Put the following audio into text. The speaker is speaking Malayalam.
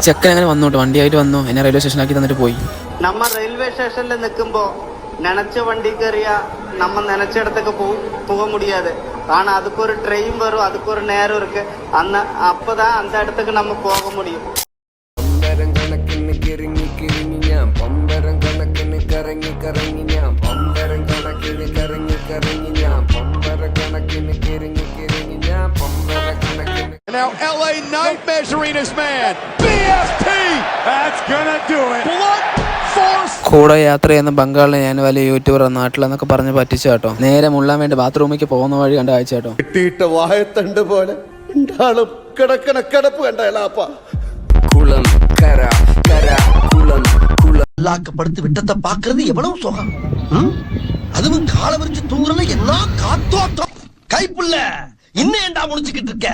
ചെക്കൻ അങ്ങനെ വന്നോട്ട് വണ്ടിയായിട്ട് വന്നു, എന്നെ റെയിൽവേ സ്റ്റേഷനിലാക്കി തന്നിട്ട് പോയി. നമ്മ റെയിൽവേ സ്റ്റേഷനിൽ നിൽക്കുമ്പോ നനച്ച വണ്ടി കയറിയ நம்ம நினைச்ச இடத்துக்கு போக முடியாது. ஆனா அதுக்கு ஒரு ட்ரெயின் வரும், அதுக்கு ஒரு நேரம் இருக்கு. அப்பதான் அந்த இடத்துக்கு நம்ம போக முடியும். പമ്പരം കണക്കിന് കിറങ്ങി കിറങ്ങി ഞാൻ പമ്പരം കണക്കിന് കറങ്ങി കറങ്ങി ഞാൻ പമ്പരം കണക്കിന് കറങ്ങി കറങ്ങി ഞാൻ പമ്പര കണക്കിന് കിറങ്ങി കിറങ്ങി ഞാൻ പമ്പര കണക്കിന്. Now LA night measuring his man. BFT. That's gonna do it. Blood force. കൂടെ യാത്ര ചെയ്യുന്ന ബംഗാളിലെ ഞാൻ വലിയ യൂട്യൂബർ നാട്ടിലെന്നൊക്കെ പറഞ്ഞ് പറ്റിച്ചു കേട്ടോ. നേരെ മുള്ളാൻ വേണ്ടി ബാത്റൂമിലേക്ക് പോകുന്ന വഴി കണ്ട അയച്ചു കേട്ടോ. കിട്ടിയിട്ട വായത്തണ്ട് പോലെ കിടക്കണ കിടപ്പ് കണ്ടേലാപ്പ. കുളം കര കര കുളം കുളം படுத்து விட்டத்தை பாக்குறது எவ்வளவு சுகம். அதுவும் காலை விரிச்சு தூங்குறது என்ன காத்தோட்டம். கைப்புள்ள இன்னும் ஏண்டா முடிச்சுக்கிட்டு இருக்க.